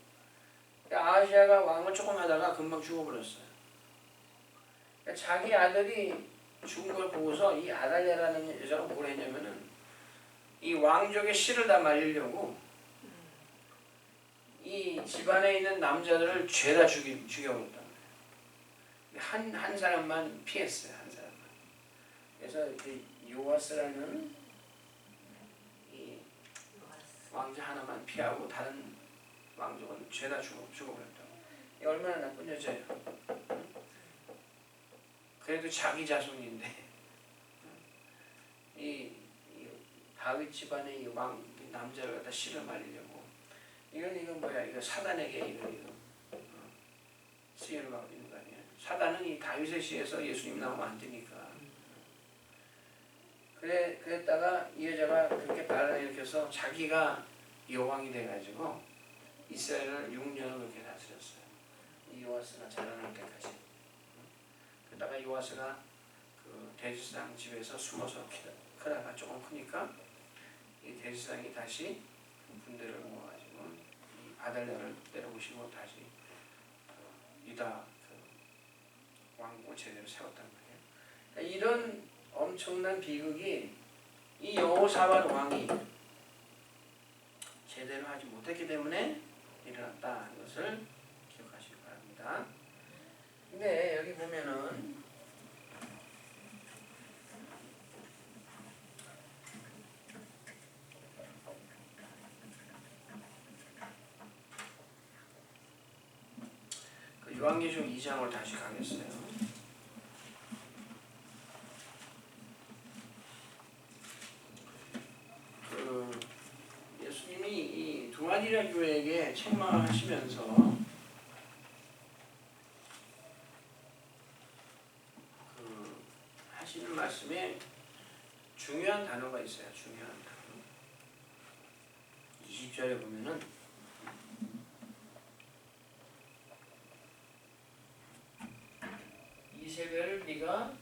그러니까 아하시아가 왕을 조금 하다가 금방 죽어버렸어요. 그러니까 자기 아들이 죽은 걸 보고서 이 아달랴라는 여자가 뭘 했냐면은 이 왕족의 씨를 다 말리려고 이 집안에 있는 남자들을 죄다 죽여버렸단 말이에요. 한 사람만 피했어요. 한 사람만. 그래서 요아스라는 이 왕자 하나만 피하고 다른 왕족은 죄다 죽어버렸다고. 이 얼마나 나쁜 여자예요. 그래도 자기 자손인데 이 다윗 집안의 이 남자를 갖다 씨를 말리려고 이건 뭐야? 이거 사단에게 이거 쓰임을 받고 있는 거 아니에요? 사단은 이 다윗의 씨에서 예수님 나오면 안 되니까. 그랬다가 이 여자가 그렇게 반란을 일으켜서 자기가 여왕이 돼가지고 이스라엘을 6년을 그렇게 다스렸어요. 이 요아스가 자라날 때까지. 그러다가 요아스가 그 대지상 집에서 숨어서 크다가 조금 크니까 이 대지상이 다시 군대를 모아가지고 이 아달랴를 때려부시고 다시 유다 왕국을 제대로 세웠단 말이에요. 그러니까 이런 엄청난 비극이 이 여호사밧 왕이 제대로 하지 못했기 때문에 일어났다는 것을 기억하시기 바랍니다. 근데 여기 보면은 그 요한계시록 2장을 다시 가겠어요. 그 예수님이 이 두아디라 교회에게 책망하시면서 하시는 말씀에 단어가 있어요. 중요한 단어. 20절에 보면은 이세벨을 네가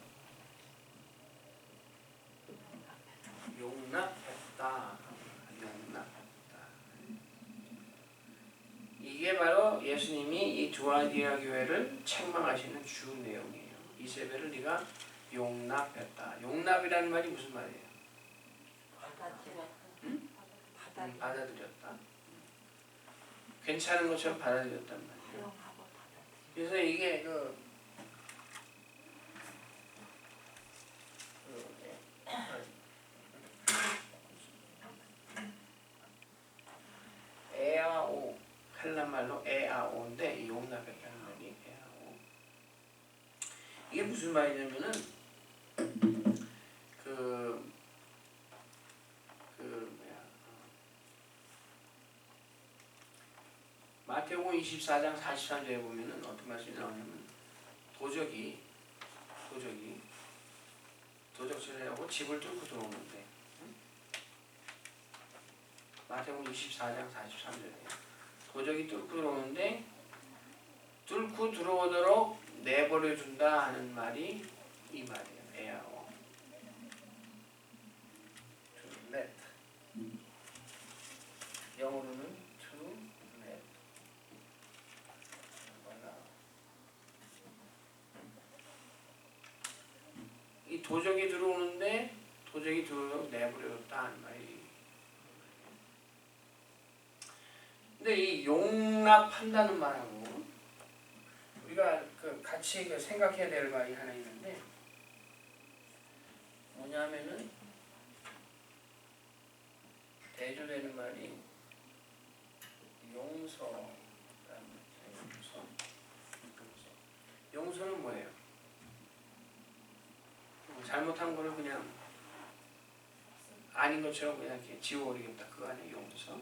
용납했다. 이게 바로 예수님이 이 두아디라 교회를 책망하시는 주 내용이에요. 이세벨을 네가 용납했다. 용납이라는 말이 무슨 말이에요? 응? 받아들였다. 괜찮은 것처럼 받아들였단 말이에요. 그래서 이게 에아오 헬란 말로 에아오인데 이 용납했다는 말이 에아오. 이게 무슨 말이냐면은 마태복음 24장 43절에 보면은 어떤 말씀이 나오냐면 도적질을 하고 집을 뚫고 들어오는데 마태복음 24장 43절에 도적이 뚫고 들어오는데 뚫고 들어오도록 내버려 준다 하는 말이 이 말이에요. 에아오. To let. 영어로는 to let. 이 도적이 들어오는데 도적이 들어오도록 내버려뒀다 하는 말이. 근데 이 용납한다는 말하고 우리가 같이 생각해야 될 말이 하나 있는데 뭐냐면은 대조되는 말이 용서라는 말이에요. 용서는 뭐예요? 잘못한 거를 그냥 아닌 것처럼 그냥 이렇게 지워버리겠다. 그거 아니에요, 용서.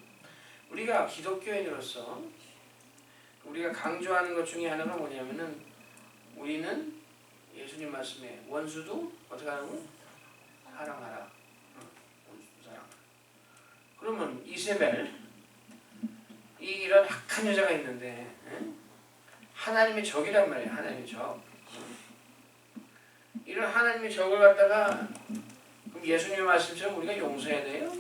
우리가 기독교인으로서 우리가 강조하는 것 중에 하나가 뭐냐면은 우리는 예수님 말씀에 원수도 어떻게 하라고? 사랑하라. 원수도 사랑하라. 그러면 이세벨 이런 악한 여자가 있는데 하나님의 적이란 말이에요. 하나님의 적. 이런 하나님의 적을 갖다가 그럼 예수님의 말씀처럼 우리가 용서해야 돼요?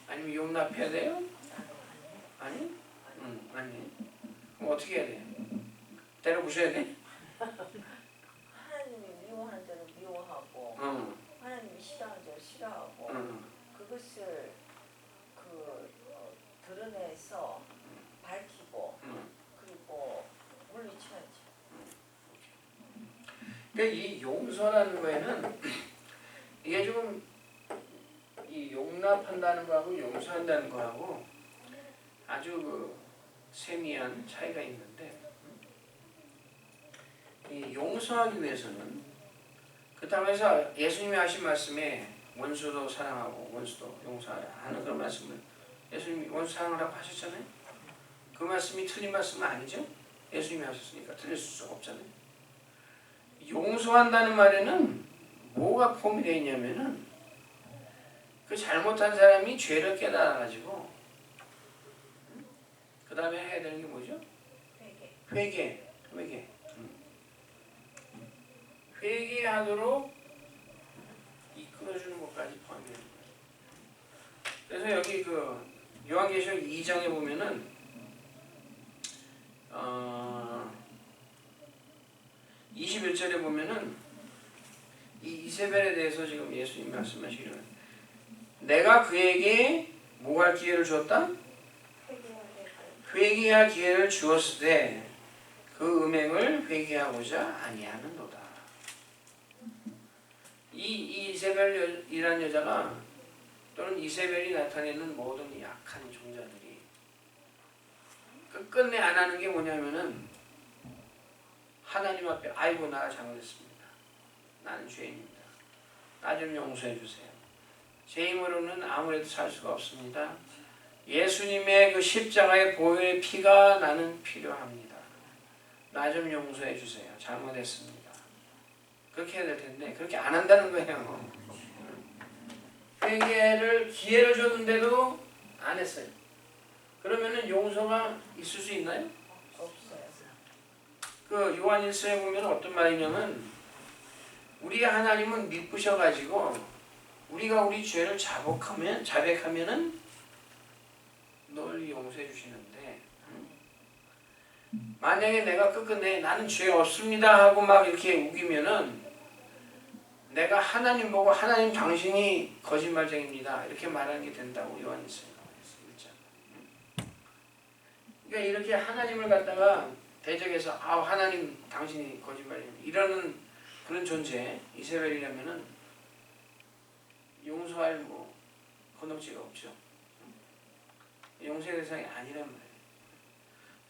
아니면 용납해야 돼요? 아니? 아니. 그럼 어떻게 해야 돼요? 때려 부셔야 돼? 하나님이 미워하는 대로 미워하고 하나님이 싫어하는 대로 싫어하고 그것을 드러내서 밝히고 그리고 물리쳐야지. 그러니까 이 용서라는 거에는 이게 좀 이 용납한다는 거하고 용서한다는 거하고 아주 세미한 차이가 있는데 이 용서하기 위해서는 그 다음에서 예수님이 하신 말씀에 원수도 사랑하고 원수도 용서하라 하는 그런 말씀을 예수님이 원수 사랑하라고 하셨잖아요. 그 말씀이 틀린 말씀은 아니죠. 예수님이 하셨으니까 틀릴 수가 없잖아요. 용서한다는 말에는 뭐가 포함되어 있냐면은 그 잘못한 사람이 죄를 깨달아가지고 그 다음에 해야 되는 게 뭐죠? 회개. 회개하도록 이끌어주는 것까지 포함되어 있는 거예요. 그래서 여기 요한계시록 2장에 보면은 21절에 보면은 이 이세벨에 대해서 지금 예수님 말씀하시기를 내가 그에게 뭐 할 기회를 주었다? 회개할 기회를 주었을 때 그 음행을 회개하고자 아니하는도다. 이 이세벨이라는 여자가 또는 이세벨이 나타내는 모든 약한 종자들이 끝끝내 안 하는 게 뭐냐면은 하나님 앞에 아이고 나 잘못했습니다. 나는 죄인입니다. 나 좀 용서해 주세요. 제 힘으로는 아무래도 살 수가 없습니다. 예수님의 그 십자가의 보혈의 피가 나는 필요합니다. 나 좀 용서해 주세요. 잘못했습니다. 그렇게 해야 될 텐데 그렇게 안 한다는 거예요. 회개를 기회를 줬는데도 안 했어요. 그러면은 용서가 있을 수 있나요? 없어요. 그 요한 1서에 보면 어떤 말이냐면 우리 하나님은 미쁘셔가지고 우리가 우리 죄를 자백하면은 널리 용서해 주시는데 만약에 내가 끝끝내 나는 죄 없습니다 하고 막 이렇게 우기면은 내가 하나님 보고 하나님 당신이 거짓말쟁입니다 이렇게 말하는 게 된다고 요한 1서에 나와있어요. 그러니까 이렇게 하나님을 갖다가 대적해서 하나님 당신이 거짓말쟁입니다 이러는 그런 존재 이세벨이라면은 용서할 건덕지가 없죠. 용서의 대상이 아니란 말이에요.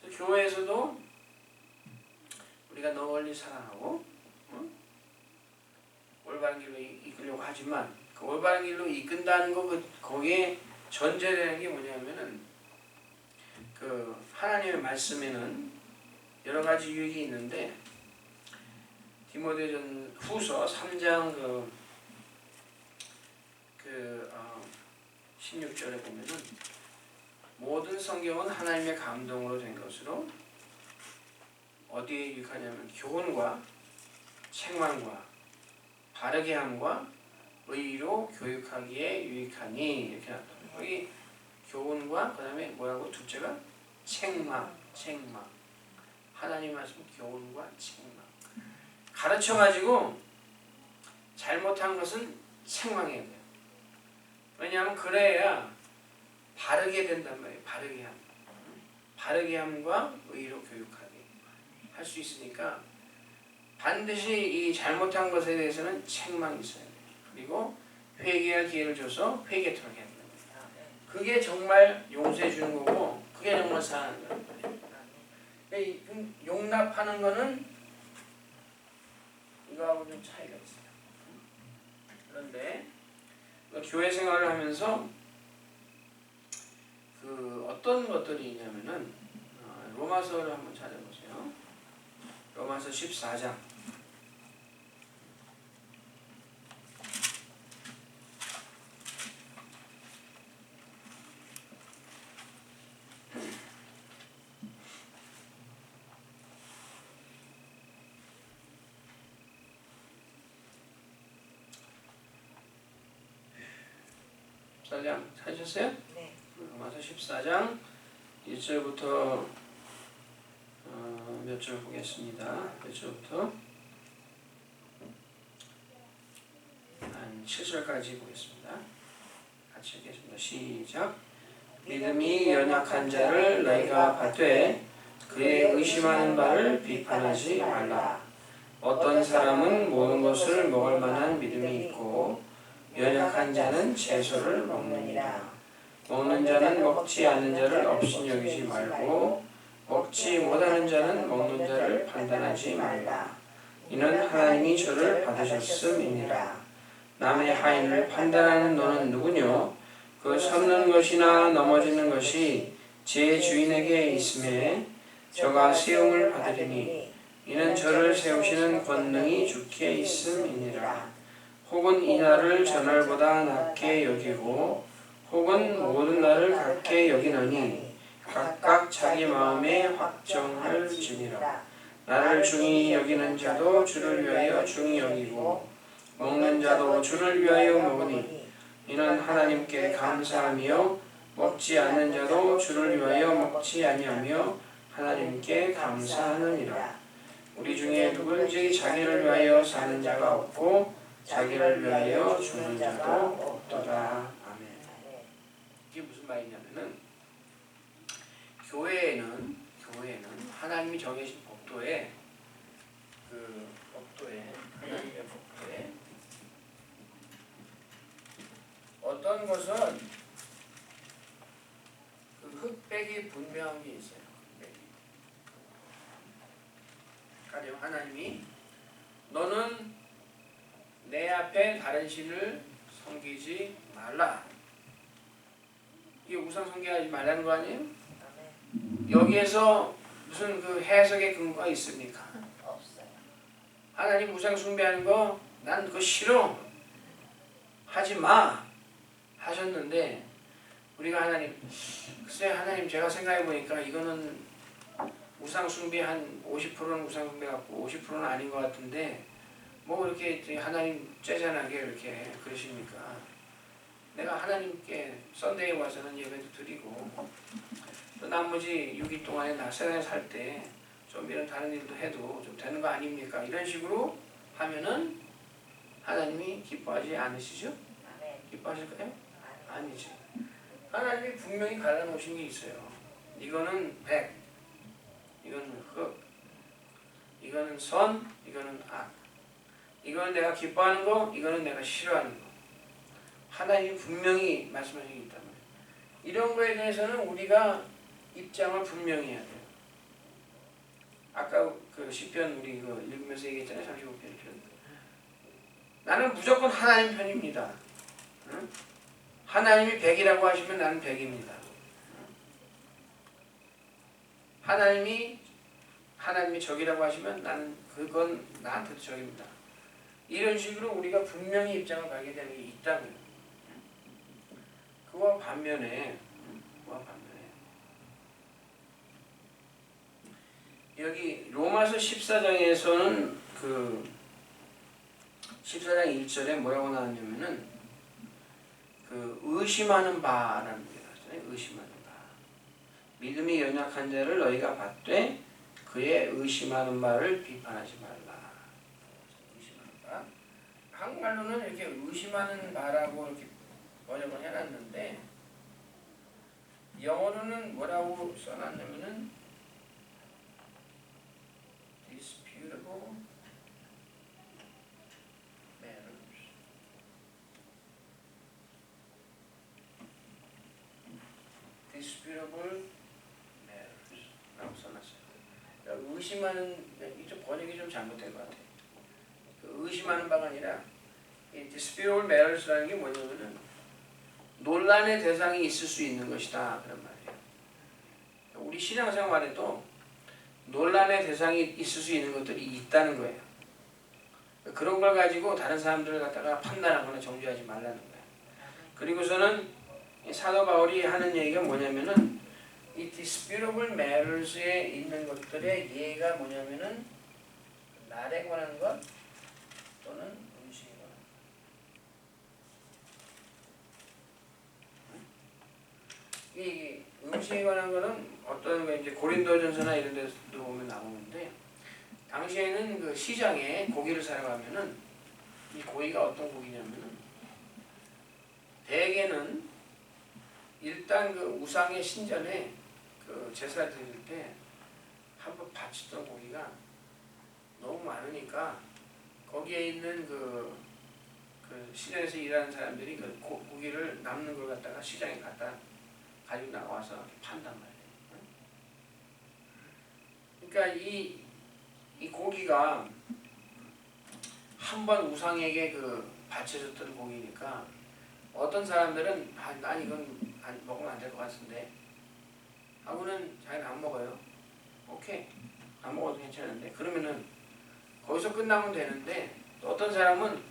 그래서 교회에서도 우리가 널리 사랑하고 올바른 길로 이끌려고 하지만 그 올바른 길로 이끈다는 거 거기에 전제되는 게 뭐냐면은 그 하나님의 말씀에는 여러 가지 유익이 있는데 디모데전 후서 3장 16절에 보면은 모든 성경은 하나님의 감동으로 된 것으로 어디에 유익하냐면 교훈과 책망과 바르게 함과 의로 교육하기에 유익하니 이렇게 나타나요. 여기 교훈과 그 다음에 뭐라고 둘째가 책망 하나님 말씀 교훈과 책망 가르쳐가지고 잘못한 것은 책망해야 돼요. 왜냐하면 그래야 바르게 된단 말이에요. 바르게 함과 의로 교육하게 할 수 있으니까 반드시 이 잘못한 것에 대해서는 책망이 있어야 돼요. 그리고 회개할 기회를 줘서 회개토록 해야 된다. 그게 정말 용서해 주는 거고 그게 정말 사랑하는 거란 말이에요. 용납하는 거는 이거하고 좀 차이가 있어요. 그런데 교회 생활을 하면서 어떤 것들이 있냐면은 로마서를 한번 찾아보세요. 로마서 14장. 찾으셨어요? 네. 로마서 14장 1절부터 몇 절 보겠습니다. 몇 절부터 한 7절까지 보겠습니다. 같이 읽겠습니다. 시작. 믿음이 연약한 자를 너희가 받되 그의 의심하는 바를 비판하지 말라. 어떤 사람은 모든 것을 먹을 만한 믿음이 있고 연약한 자는 채소를 먹느니라. 먹는 자는 먹지 않는 자를 업신여기지 말고 먹지 못하는 자는 먹는 자를 판단하지 말라. 이는 하나님이 저를 받으셨음이니라. 남의 하인을 판단하는 너는 누구뇨? 그 섰는 것이나 넘어지는 것이 제 주인에게 있음에 저가 세움을 받으리니 이는 저를 세우시는 권능이 주께 있음이니라. 혹은 이 날을 저날보다 낮게 여기고 혹은 모든 날을 같게 여기느니 각각 자기 마음에 확정할지니라. 나를 중히 여기는 자도 주를 위하여 중히 여기고 먹는 자도 주를 위하여 먹으니 이는 하나님께 감사하며 먹지 않는 자도 주를 위하여 먹지 아니하며 하나님께 감사하느니라. 우리 중에 누구든지 자기를 위하여 사는 자가 없고 자기를 위하여 죽는 자도 없도다. 아멘. 이게 무슨 말이냐면은 교회에는 하나님이 정해진 법도에 하나님의 법도에 어떤 것은 흑백이 분명한 게 있어요. 가령 하나님이 너는 내 앞에 다른 신을 섬기지 말라. 이게 우상 섬기지 말라는 거 아니에요? 여기에서 무슨 해석의 근거가 있습니까? 없어요. 하나님 우상 숭배하는 거 난 그거 싫어. 하지 마. 하셨는데 우리가 하나님, 글쎄 하나님 제가 생각해 보니까 이거는 우상 숭배 한 50%는 우상 숭배 같고 50%는 아닌 것 같은데 뭐 이렇게 하나님 째잔하게 이렇게 그러십니까? 내가 하나님께 썬데이에 와서는 예배도 드리고 또 나머지 6일 동안에 나 세상에 살 때 좀 이런 다른 일도 해도 좀 되는 거 아닙니까? 이런 식으로 하면은 하나님이 기뻐하지 않으시죠? 기뻐하실까요? 아니지. 하나님이 분명히 갈라놓으신 게 있어요. 이거는 백, 이거는 흑, 이거는 선, 이거는 악. 이거는 내가 기뻐하는 거, 이거는 내가 싫어하는 거. 하나님이 분명히 말씀하신 게 있단 말이에요. 이런 거에 대해서는 우리가 입장을 분명히 해야 돼요. 아까 그 시편 우리 읽으면서 얘기했잖아요. 35편. 나는 무조건 하나님 편입니다. 응? 하나님이 100이라고 하시면 나는 100입니다. 하나님이 적이라고 하시면 나는 그건 나한테도 적입니다. 이런 식으로 우리가 분명히 입장을 가게 되는 게 있다면 그와 반면에 여기 로마서 14장에서는 그 14장 1절에 뭐라고 나왔냐면은 그 의심하는 바라는 게 나왔잖아요. 의심하는 바. 믿음이 연약한 자를 너희가 받되 그의 의심하는 바를 비판하지 말라. 의심하는 바. 한국말로는 이렇게 의심하는 바라고 이렇게 번역을 해놨는데 영어로는 뭐라고 써놨냐면은 disputable matters. disputable matters 라고 써놨어요. 그러니까 의심하는, 이쪽 번역이 좀 잘못된 것 같아요. 그 의심하는 바가 아니라 이 disputable matters라는 게 뭐냐면은 논란의 대상이 있을 수 있는 것이다 그런 말이에요. 우리 신앙생활에도 논란의 대상이 있을 수 있는 것들이 있다는 거예요. 그런 걸 가지고 다른 사람들을 갖다가 판단하거나 정죄하지 말라는 거예요. 그리고서는 사도 바울이 하는 얘기가 뭐냐면은 이 disputable matters에 있는 것들의 예가 뭐냐면은 날에 관한 것 또는 음식에 관한 것. 이 음식에 관한 거는 어떤 거 이제 고린도전서나 이런 데서 들어오면 나오는데 당시에는 그 시장에 고기를 사러 가면은 이 고기가 어떤 고기냐면은 대개는 일단 그 우상의 신전에 그 제사 드릴 때 한번 바치던 고기가 너무 많으니까 거기에 있는 그 시장에서 일하는 사람들이 그 고기를 남는 걸 갖다가 시장에 갖다 가지고 나와서 판단 말이에요. 그러니까 이 고기가 한 번 우상에게 그 바쳐졌던 고기니까 어떤 사람들은 난 이건 먹으면 안 될 것 같은데 하고는 자기는 안 먹어요. 오케이, 안 먹어도 괜찮은데 그러면은 거기서 끝나면 되는데 또 어떤 사람은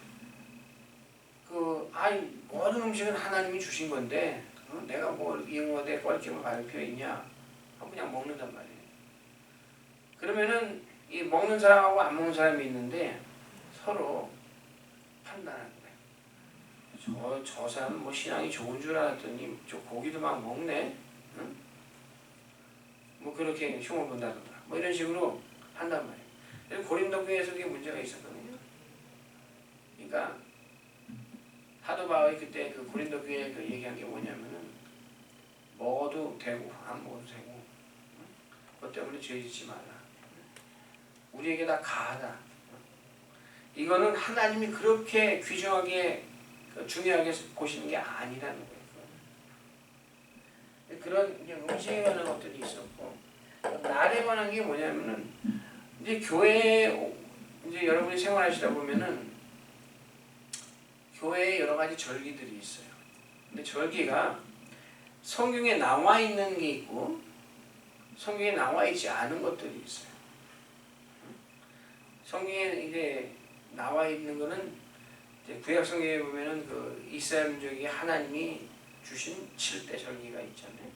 모든 음식은 하나님이 주신 건데 내가 뭐 이용하되 껄낌을 받을 필요 있냐 하고 그냥 먹는단 말이에요. 그러면은 이 먹는 사람하고 안 먹는 사람이 있는데 서로 판단하는 거예요. 저 사람은 뭐 신앙이 좋은 줄 알았더니 저 고기도 막 먹네. 응? 뭐 그렇게 흉을 본다든가 뭐 이런 식으로 한단 말이에요. 그래서 고린도 교회에서 그게 문제가 있었거든요. 그러니까 사도 바울이 그때 그 고린도 교회에 그 얘기한 게 뭐냐면은 먹어도 되고 안 먹어도 되고 그것 때문에 죄 짓지 말라. 우리에게 다 가하다. 이거는 하나님이 그렇게 귀중하게 중요하게 보시는 게 아니라는 거예요. 그런 이제 음식에 관한 것들이 있었고 날에 관한 게 뭐냐면은 이제 교회에 이제 여러분이 생활하시다 보면은 교회에 여러 가지 절기들이 있어요. 근데 절기가 성경에 나와 있는 게 있고 성경에 나와 있지 않은 것들이 있어요. 성경에 이제 나와 있는 거는 이제 구약 성경에 보면은 그 이스라엘 민족이 하나님이 주신 7대 절기가 있잖아요.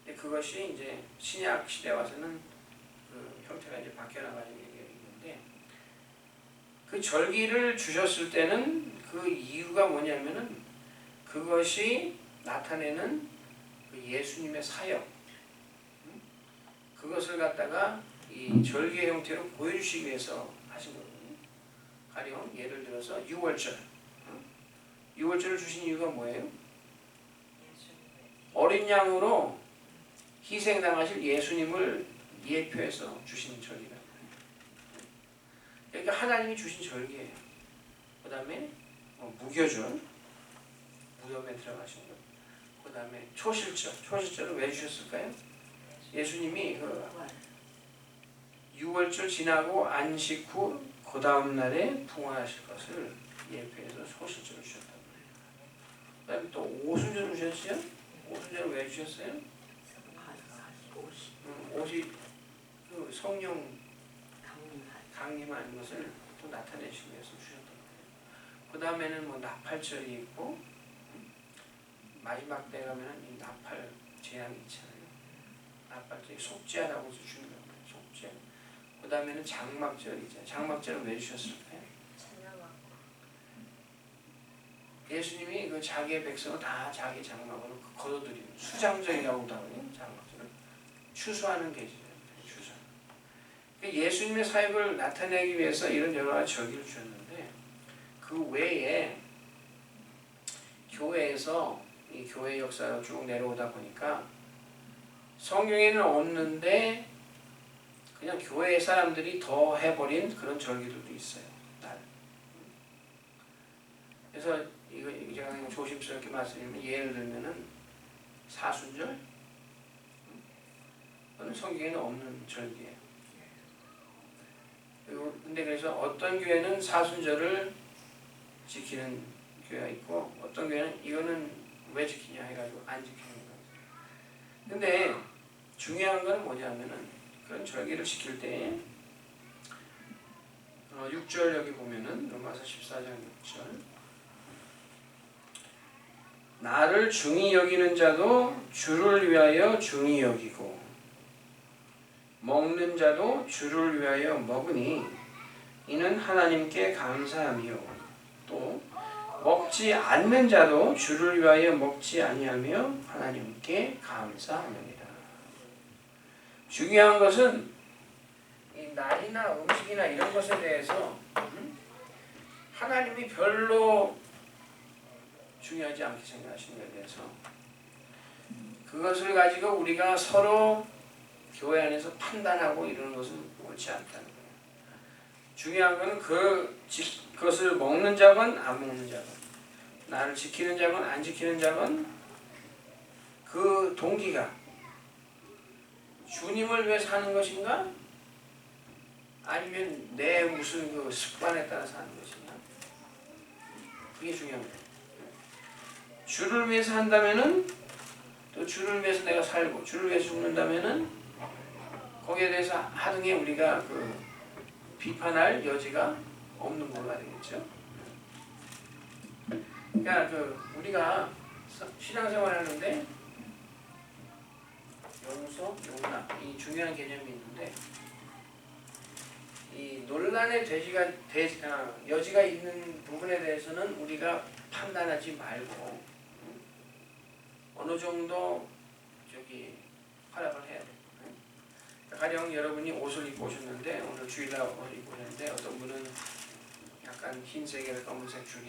근데 그것이 이제 신약 시대 와서는 그 형태가 이제 바뀌어 나가는 게 있는데, 그 절기를 주셨을 때는 그 이유가 뭐냐면은 그것이 나타내는 그 예수님의 사역, 그것을 갖다가 이 절기의 형태로 보여주시기 위해서 하신 거거든요. 가령 예를 들어서 6월절, 6월절을 주신 이유가 뭐예요? 어린 양으로 희생당하실 예수님을 예표해서 주신 절기다. 그러니까 하나님이 주신 절기예요. 그 다음에 무교절, 무덤에 들어가신 것. 그 다음에 초실절, 초실절을 왜 주셨을까요? 예수님이 그 6월절 지나고 안식 후 그 다음 날에 부활하실 것을 예표해서 초실절을 주셨단 말이에요. 그 다음에 또 오순절을 주셨어요? 오순절을 왜 주셨어요? 옷이 그 성령 강림한 것을 또 나타내시기 위해서 주셨단 말이에요. 그 다음에는 뭐 나팔절이 있고, 마지막 때 가면은 이 나팔 재앙이 있잖아요. 나팔절이 속죄하라고 해서 주는 거예요. 속죄. 그 다음에는 장막절이 있잖아요. 장막절은 왜 주셨을까요? 예수님이 그 자기의 백성을 다 자기 장막으로 거둬들이는 수장절이라고도 하거든요. 장막절을 추수하는 계절이에요. 추수. 예수님의 사역을 나타내기 위해서 이런 여러 가지 절기를 주셨는데, 그 외에 교회에서 이 교회 역사가 쭉 내려오다 보니까 성경에는 없는데 그냥 교회 사람들이 더 해버린 그런 절기들도 있어요. 그래서 이거 제가 조심스럽게 말씀드리면, 예를 들면은 사순절, 그건 성경에는 없는 절기예요. 그리고 근데 그래서 어떤 교회는 사순절을 지키는 교회가 있고, 어떤 교회는 이거는 왜 지키냐 해가지고 안 지키는 거예요. 근데 중요한 건 뭐냐면은 그런 절기를 지킬 때 6절 여기 보면은 로마서 14장 6절, 나를 중히 여기는 자도 주를 위하여 중히 여기고 먹는 자도 주를 위하여 먹으니 이는 하나님께 감사하며, 또 먹지 않는 자도 주를 위하여 먹지 아니하며 하나님께 감사하느니라. 중요한 것은 이 날이나 음식이나 이런 것에 대해서 하나님이 별로 중요하지 않게 생각하시는 것에 대해서 그것을 가지고 우리가 서로 교회 안에서 판단하고 이러는 것은 옳지 않다는 거예요. 중요한 것은 그것을 먹는 자건 안 먹는 자건, 나를 지키는 자건 안 지키는 자건, 그 동기가 주님을 위해서 하는 것인가, 아니면 내 무슨 그 습관에 따라서 하는 것인가, 그게 중요한 거예요. 주를 위해서 한다면은, 또 주를 위해서 내가 살고 주를 위해서 죽는다면은 거기에 대해서 하등에 우리가 그 비판할 여지가 없는 거가 되겠죠. 그러니까 그 우리가 신앙생활 하는데 용서, 용납, 이 중요한 개념이 있는데, 이 논란의 여지가 있는 부분에 대해서는 우리가 판단하지 말고 어느 정도 허락을 해야 돼요. 가령 여러분이 옷을 입고 오셨는데, 오늘 주일날 옷을 입고 오셨는데, 어떤 분은 약간 흰색에 검은색 줄이